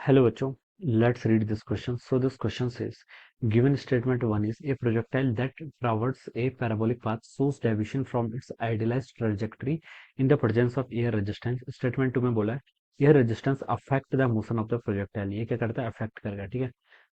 Hello बच्चों, let's read this question. So this question says, given statement 1 is a projectile that traverses a parabolic path shows deviation from its idealized trajectory in the presence of air resistance. Statement 2 में बोला है air resistance affect the motion of the projectile. ये क्या करता है affect करेगा, ठीक है.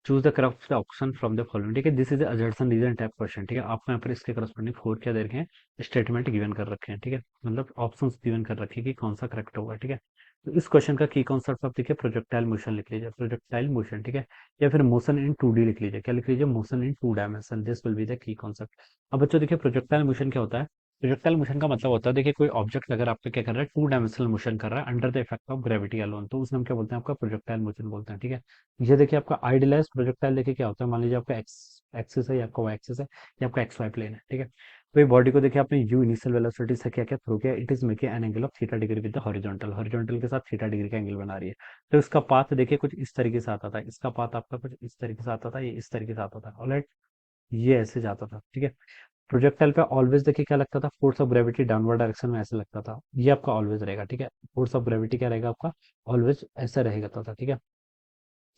Choose the correct option from the following, ठीक है. This is assertion reason type question, ठीक है. आपको यहाँ पर इसके करस्पॉन्डिंग 4 क्या दे रखे हैं, स्टेटमेंट गिवन कर रखे हैं, ठीक है. मतलब ऑप्शंस गिवन कर रखे हैं कि कौन सा करेक्ट होगा, ठीक है. तो इस क्वेश्चन का की कॉन्सेप्ट आप देखिए, प्रोजेक्टाइल मोशन लिख लीजिए, प्रोजेक्टाइल मोशन, ठीक है. या फिर मोशन इन 2D लिख लीजिए, क्या लिख लीजिए, motion in 2 dimension. This will be the key concept. अब बच्चों देखिए, प्रोजेक्टाइल मोशन क्या होता है. प्रोजेक्टाइल मोशन का मतलब होता है, देखिए कोई ऑब्जेक्ट अगर आप पे क्या कर रहा है, 2 डायमेंशनल मोशन कर रहा है under the effect of gravity alone, तो उसमें हम क्या बोलते हैं, आपका प्रोजेक्टाइल मोशन बोलते हैं, ठीक है. ये देखिए आपका आइडियलाइज प्रोजेक्टाइल देखिए क्या होता है. मान लीजिए आपका एक्स एक्सिस है, या आपका वाई एक्सिस है, या आपका एक्स वाई प्लेन है, ठीक है. तो ये बॉडी को देखिए आपने यू इनिशियल वेलोसिटी से क्या क्या थ्रू किया, it is making an angle of theta degree with the horizontal, horizontal के साथ थीटा डिग्री का एंगल बना रही है. तो इसका पाथ देखिए कुछ इस तरीके से आता था, इसका पाथ आपका कुछ इस तरीके से आता था, ये इस तरीके से आता था, ऑलराइट. ये ऐसे जाता था, ठीक है. प्रोजेक्टाइल पे ऑलवेज देखिए क्या लगता था, force of gravity downward direction में ऐसे लगता था. ये आपका ऑलवेज रहेगा, ठीक है. फोर्स ऑफ ग्रेविटी क्या रहेगा आपका, ऑलवेज ऐसा रहेगा था, ठीक है.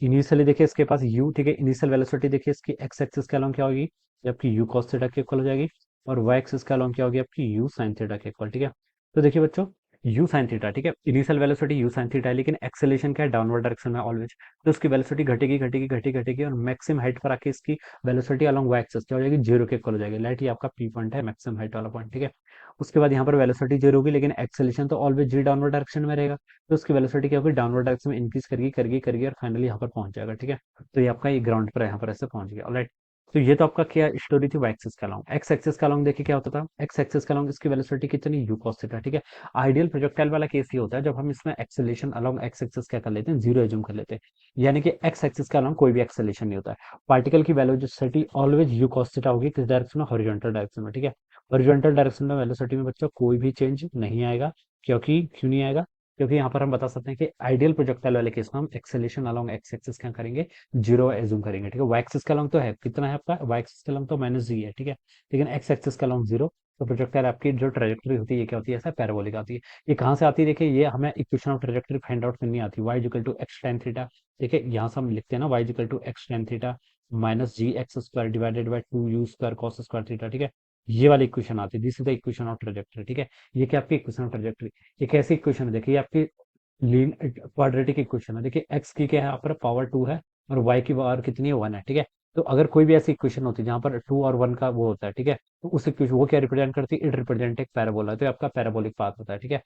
इनिशियली देखिए इसके पास u, ठीक है. इनिशियल वेलोसिटी देखिए इसकी एक्स एक्सिस के अलोंग क्या होगी, ये आपकी u cos थीटा के इक्वल हो जाएगी. और y एक्सिस के अलोंग क्या होगी, आपकी u sin थीटा के इक्वल, ठीक है. तो देखिए बच्चों, u sin थीटा, ठीक है. Initial velocity u sin theta है, लेकिन एक्सेलेरेशन क्या है, डाउनवर्ड डायरेक्शन में ऑलवेज. तो उसकी वेलोसिटी घटेगी घटेगी घटेगी घटेगी, और मैक्सिमम हाइट पर आके इसकी वेलोसिटी अलोंग y एक्सिस क्या हो जाएगी, जीरो के इक्वल हो जाएगी. लाइट ये आपका p पॉइंट है, मैक्सिमम हाइट वाला पॉइंट, ठीक है. उसके बाद यहाँ पर वेलोसिटी जीरो होगी, लेकिन एक्सेलेरेशन तो ऑलवेज जी डाउनवर्ड डायरेक्शन में रहेगा. तो उसकी वेलोसिटी क्या होगी, डाउनवर्ड डायरेक्शन में इंक्रीज करेगी करेगी करेगी, और फाइनली यहाँ पर पहुंच जाएगा, ठीक है. तो ये आपका ये ग्राउंड पर यहाँ पर ऐसे पहुंच गया, ऑलराइट. तो ये तो आपका क्या स्टोरी थी, वाई एक्सिस का लॉन्ग. एक्स एक्सिस का लॉन्ग देखिए क्या होता था, एक्स एक्सिस का लॉन्ग इसकी वेलोसिटी कितनी, यू कॉस थीटा, ठीक है. आइडियल प्रोजेक्टाइल वाला केस ये होता है जब हम इसमें एक्सेलेरेशन अलोंग एक्स एक्सिस क्या कर लेते हैं, जीरो एज्यूम कर लेते हैं. यानी कि एक्स एक्सिस का लॉन्ग कोई भी एक्सेलेरेशन नहीं होता है. पार्टिकल की velocity always you cos theta होगी, किस डायरेक्शन में, हॉरिजॉन्टल डायरेक्शन में, ठीक है. हॉरिजॉन्टल डायरेक्शन में वेलोसिटी में बच्चों कोई भी चेंज नहीं आएगा. क्योंकि क्यों नहीं आएगा, क्योंकि यहाँ पर हम बता सकते हैं कि आइडियल प्रोजेक्टाइल वाले केस में हम एक्सेलेरेशन अलोंग एक्स एक्सिस क्या करेंगे, जीरो एज्यूम करेंगे, ठीक है. वाई एक्सिस का लॉन्ग तो है, कितना है आपका, वाई एक्सिस का लॉन्ग तो माइनस जी है, ठीक है. लेकिन एक्स एक्सिस का लॉन्ग जीरो. तो प्रोजेक्टाइल आपकी जो ट्रेजेक्टरी होती है ये क्या होती है, ऐसा पैराबोलिक आती है. ये कहाँ से आती है, देखिए ये हमें equation of trajectory find out करनी आती है. Y equal to X tan theta, ठीक है. यहाँ से हम लिखते हैं ना, Y equal to X tan theta minus G X square divided by two U square cos square theta, ठीक है. ये वाली इक्वेशन आती है, this is the equation of trajectory, ठीक है. ये क्या आपकी इक्वेशन ऑफ ट्रेजेक्टरी. ये कैसी इक्वेशन है, देखिए ये आपकी लीन क्वाड्रेटिक इक्वेशन है. देखिए एक्स की क्या है यहाँ पर, पावर टू है, और वाई की पावर कितनी है, वन है, ठीक है. तो अगर कोई भी ऐसी इक्वेशन होती है जहाँ पर टू और वन का वो होता है, ठीक है, तो उस इक्वेशन वो क्या रिप्रेजेंट करती है, इट रिप्रेजेंट एक पैराबोला, तो ये आपका पैराबोलिक पाथ होता है, ठीक है.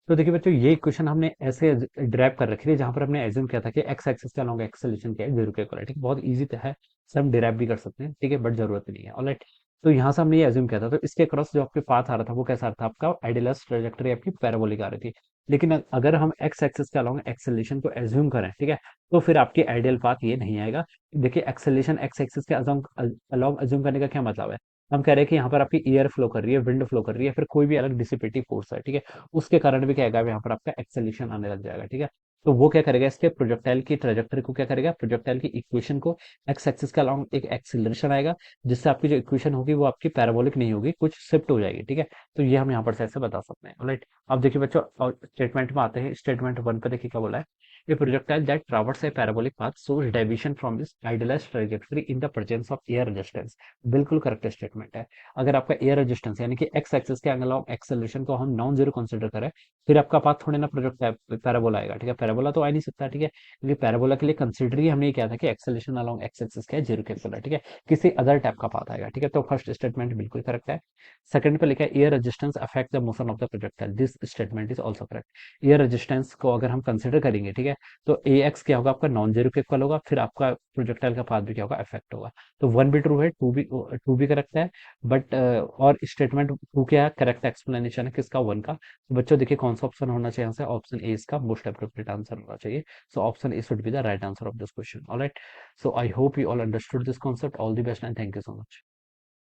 तो देखिए बच्चों, ये इक्वेशन हमने ऐसे ड्राइव कर रखी थी जहां पर हमने एज्यूम किया था कि एक्स एक्सिस का लॉन्ग एक्सेलेरेशन क्या है, जीरो के इक्वल है, ठीक है. बहुत इजी है, सब हम डिराइव भी कर सकते हैं, ठीक है, बट जरूरत नहीं है, ऑलराइट. तो यहाँ से हमने ये एज्यूम किया था, तो इसके क्रॉस जो आपके पाथ आ रहा था वो कैसा आ रहा था, आपका आइडियलाइज ट्रैजेक्टरी आपकी पैराबोलिक आ रही थी. लेकिन अगर हम एक्स एक्सिस के अलॉन्ग एक्सेलेरेशन को एज्यूम करें, ठीक है, तो फिर आपकी आइडियल पाथ ये नहीं आएगा. देखिए एक्सेलेरेशन एक्स एक्सिस के अलॉन्ग एज्यूम करने का क्या मतलब है, हम कह रहे हैं कि यहाँ पर आपकी एयर फ्लो कर रही है, विंड फ्लो कर रही है, फिर कोई भी अलग डिसिपेटिव फोर्स है, ठीक है. उसके कारण भी क्या आएगा, यहाँ पर आपका एक्सेलेरेशन आने लग जाएगा, ठीक है. तो वो क्या करेगा, इसके प्रोजेक्टाइल की ट्रेजेक्टरी को क्या करेगा, प्रोजेक्टाइल की इक्वेशन को एक्स एक्सिस के अलॉन्ग एक एक्सेलरेशन आएगा, जिससे आपकी जो इक्वेशन होगी वो आपकी पैराबोलिक नहीं होगी, कुछ शिफ्ट हो जाएगी, ठीक है. तो ये हम यहाँ पर से ऐसे बता सकते हैं, राइट. अब देखिए बच्चों, स्टेटमेंट में आते हैं. स्टेटमेंट वन पे देखिए क्या बोला है, ए projectile that traverse A parabolic path shows deviation from this idealized trajectory in the presence of air resistance. बिल्कुल करेक्ट स्टेटमेंट है. अगर आपका एयर रेजिस्टेंस यानी कि एक्स एक्सिस के एंगल ऑफ एक्सेलरेशन को हम नॉन जीरो कंसीडर करें, फिर आपका पाथ थोड़े ना प्रोजेक्ट पैराबोला आएगा, ठीक है. पैराबोला तो आ नहीं सकता, ठीक है, क्योंकि पैराबोला के लिए कंसिडर ही हमने किया था कि एक्सेलरेशन अलॉन्ग एक्स एक्सिस का है, जीरो के इक्वल है, ठीक है. किसी अदर टाइप का पाथ आएगा, ठीक है. तो फर्स्ट स्टेटमेंट बिल्कुल करेक्ट है. सेकंड पे लिखा है air resistance affect the motion of the projectile, this statement is also correct. Air resistance को अगर हम कंसिडर करेंगे, ठीक है, तो ए एक्स क्या होगा, आपका नॉन जीरो के इक्वल होगा, फिर आपका प्रोजेक्टाइल का पाथ भी क्या होगा, अफेक्ट होगा. तो वन भी ट्रू है, टू भी करेक्ट है. बट और स्टेटमेंट टू क्या है, करेक्ट एक्सप्लेनेशन है किसका, वन का. तो बच्चों देखिए कौन सा ऑप्शन होना चाहिए यहाँ से, ऑप्शन ए इसका मोस्ट अप्रोप्रिएट आंसर होना चाहिए. So option A should be the right answer of this question, alright. So I hope you all understood this concept. All the best and thank you so much.